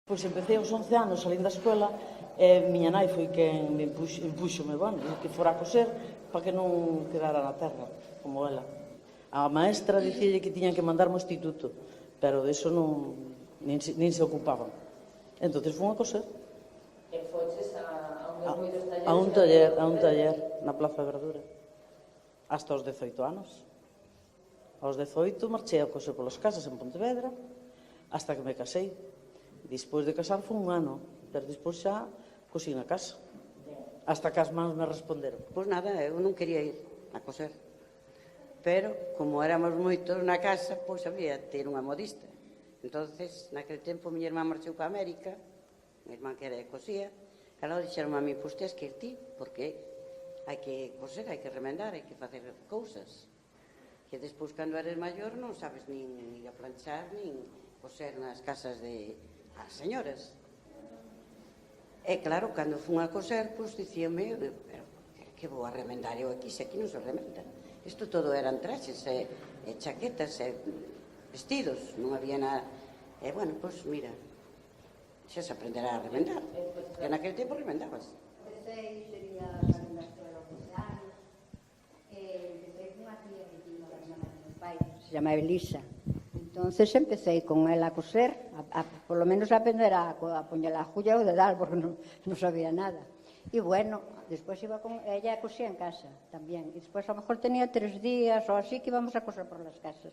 Pois empecé aos 11 anos, salín da escola, e miña nai foi quen me impúxome, bueno, que fora a coser para que non quedara na terra, como ela. A maestra dicíalle que tiñan que mandarme ao instituto, pero deso non, nin se ocupaban. Entón, fun a coser. E foches a un dos moitos talleres? A un taller, na Plaza de Verdura. Hasta os 18 anos. Aos 18 marchei a coser polas casas en Pontevedra, hasta que me casei. Despois de casar foi un ano, pero despois xa cosín a casa. Hasta que as mans me responderon. Pois nada, eu non quería ir a coser. Pero, como éramos moitos na casa, pois había ter unha modista. Entonces, naquele tempo, miña irmá marchou para América, miña irmá que era de cosía, e logo dixeron a mí, pois tens que ir ti, porque hai que coser, hai que remendar, hai que facer cousas. Que despois, cando eres maior, non sabes nin ir a planchar, nin coser nas casas de as señoras. E claro, cando fun a coser, pois dicíame, pero que vou a remendar eu aquí, se aquí non se remenda. Isto todo eran traxes, e chaquetas, e vestidos, non había nada. E, bueno, pois, mira, xa se aprenderá a remendar. E naquele tempo remendabas. Empecé, sería salindo da escola aos 12 anos, empecé con unha tía que tiña a irmã do meu pai, se chama Elisa. Entonces empecé con ela a coser, polo menos a aprender a poñer a agulla ou dedal, porque non sabía nada. E bueno, despois iba con ella a cosía en casa tamén. E despois a lo mejor tenía 3 días ou así que íbamos a coser por las casas.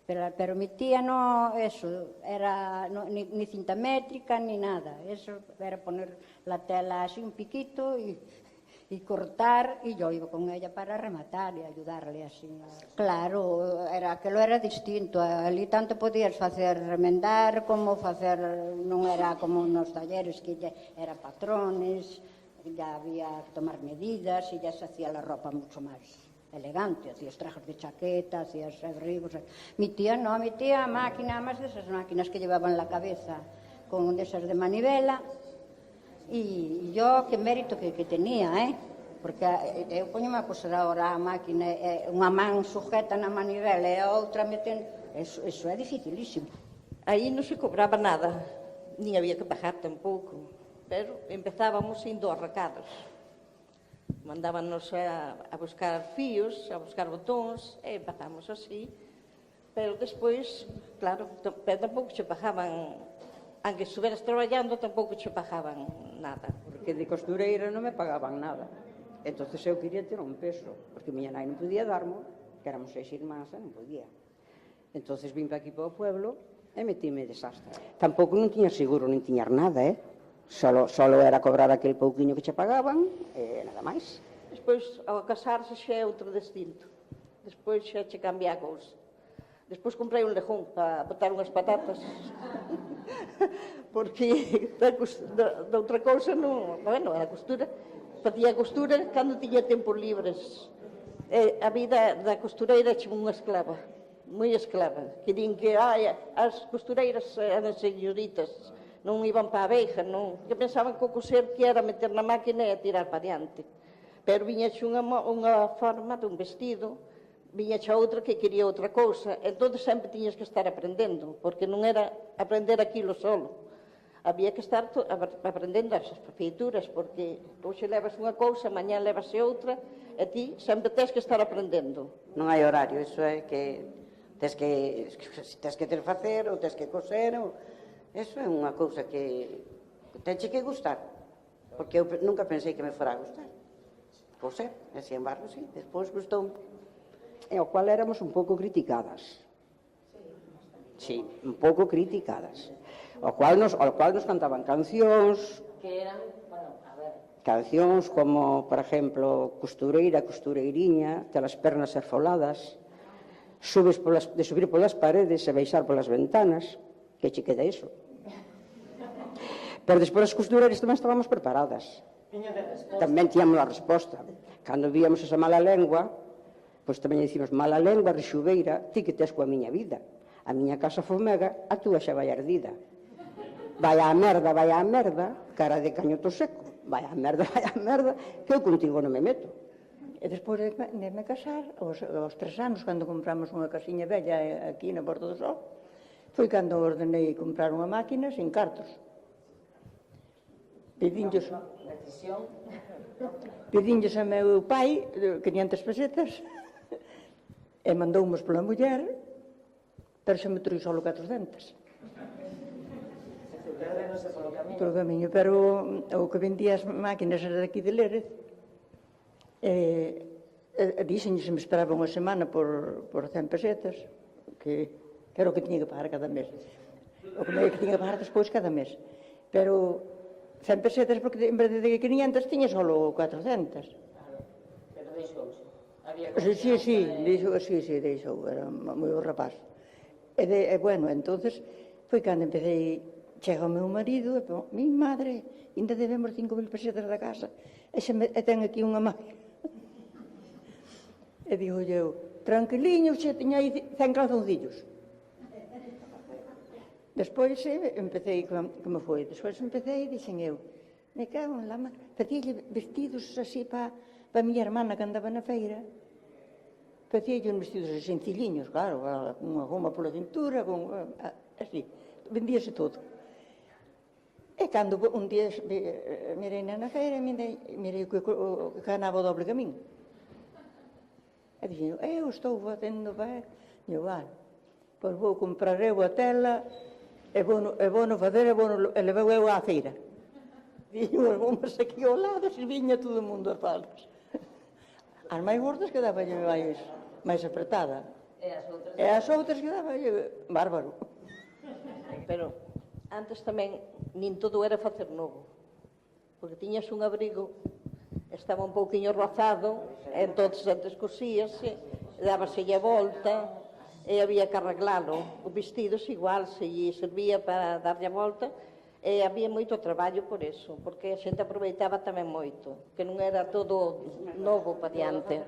Pero mi tía no, eso, era ni cinta métrica ni nada. Eso era poner la tela así un piquito y cortar, y yo iba con ella para rematar e ayudarle así. Claro, aquilo era distinto. Ali tanto podías facer remendar como facer, non era como nos talleres que era patrones, ya había que tomar medidas e ya se hacía la ropa mucho máis elegante, hacías trajes de chaqueta, hacías abrigos. Mi tía no, mi tía máquina, más de esas máquinas que llevaban la cabeza, con de esas de manivela. E yo, que mérito que tenía, porque eu poñome a coser agora a máquina, unha man sujeta na manivela e a outra metendo, eso é dificilísimo. Aí non se cobraba nada, nin había que pagar tampouco, pero empezábamos indo aos recados. Mandábanos a buscar fíos, a buscar botóns, e empezamos así, pero despois, claro, tampouco che pagaban. Aunque estuveras traballando, tampouco che pagaban nada. Porque de costureira non me pagaban nada. Entón eu quería ter un peso, porque miña nai non podía darmo, que éramos 6 irmás, non podía. Entón vim para aquí para o pueblo e metíme desastre. Tampouco non tiña seguro, non tiña nada, Solo era cobrar aquel pouquiño que che pagaban e nada máis. Despois, ao casarse, xa é outro distinto. Despois xa che cambia a cousa. Despois comprei un lejón para botar unhas patatas. Porque da outra cousa non... Bueno, a costura, facía costura cando tiña tempos libres. A vida da costureira é unha esclava, moi esclava. Que din que as costureiras eran señoritas, non iban para a veiga, non. Que pensaban que o coser que era meter na máquina e tirar para diante. Pero viñaxe unha forma dun vestido, viñaxe outra que quería outra cousa, entón sempre tiñas que estar aprendendo, porque non era aprender aquilo solo. Había que estar aprendendo as feituras, porque hoxe levas unha cousa, mañá levase outra, e ti sempre tens que estar aprendendo. Non hai horario, iso é que tens que ter facer, ou tens que coser, eso é unha cousa que tenche que gustar, porque eu nunca pensei que me fora a gustar. Coser, e sin embargo, sí, despois gustou. E ao cual éramos un pouco criticadas. Sí, un pouco criticadas. Ao cual nos cantaban cancións. Que eran, bueno, a ver. Cancións como, por exemplo, costureira, costureiriña, telas pernas erfoladas, de subir polas paredes e baixar polas ventanas, que che queda iso. Pero despois as costureiras tamén estábamos preparadas. Tamén tíamos a resposta. Cando víamos esa mala lengua, pois tamén dicimos, mala lengua, rexubeira, ti que tes coa miña vida. A miña casa fomega, a túa xa vai ardida. Vai á merda, cara de cañoto seco. Vai á merda, que eu contigo non me meto. E despois de me casar, aos 3 anos, cando compramos unha casiña bella aquí na Porta do Sol, foi cando ordenei comprar unha máquina sin cartos. Pedinlles, Decisión. pedinlles a meu pai 500 pesetas e mandoumos pola muller, pero xa me trouxe só 400. Polo camiño, pero o que vendía as máquinas era daqui de Lérez. Dixen se me esperaba unha semana por 100 pesetas, que era o que tiña que pagar cada mes. O que tiña que pagar despois cada mes. Pero 100 pesetas, porque en vez de 500 tiña só 400. Pero deixouse. Había deixou, era moi o rapaz. Bueno, entonces, foi cando empecé, chega o meu marido, e mi madre, ainda debemos 5.000 pesetas da casa, e ten aquí unha máquina. E digo eu, tranquiliño, xe tiña aí 100 calzoncillos. Despois empecé, como foi, despois empecé e dixen eu, me cago en la mar, facíalle vestidos así para miña hermana que andaba na feira, facíalle uns vestidos así sencilliños, claro, unha goma pola cintura, así, vendíase todo. E cando un día mirei na feira, mirei que ganaba o doble que a min. E dixen, eu estou facendo ben, e pois vou comprar eu a tela, e vou no facer, e levou eu á feira. Dixen, vamos aquí ao lado, se viña todo o mundo as faldas. As máis gordas quedaban máis apretada. E as outras quedaban bárbaro. Pero antes tamén nin todo era facer novo, porque tiñas un abrigo, estaba un pouquiño rozado, entonces antes cosíase, dábaselle a volta, e había que arreglalo. O vestido igual, se lle servía para darlle a volta, e había moito traballo por eso, porque a xente aproveitaba tamén moito, que non era todo novo para diante.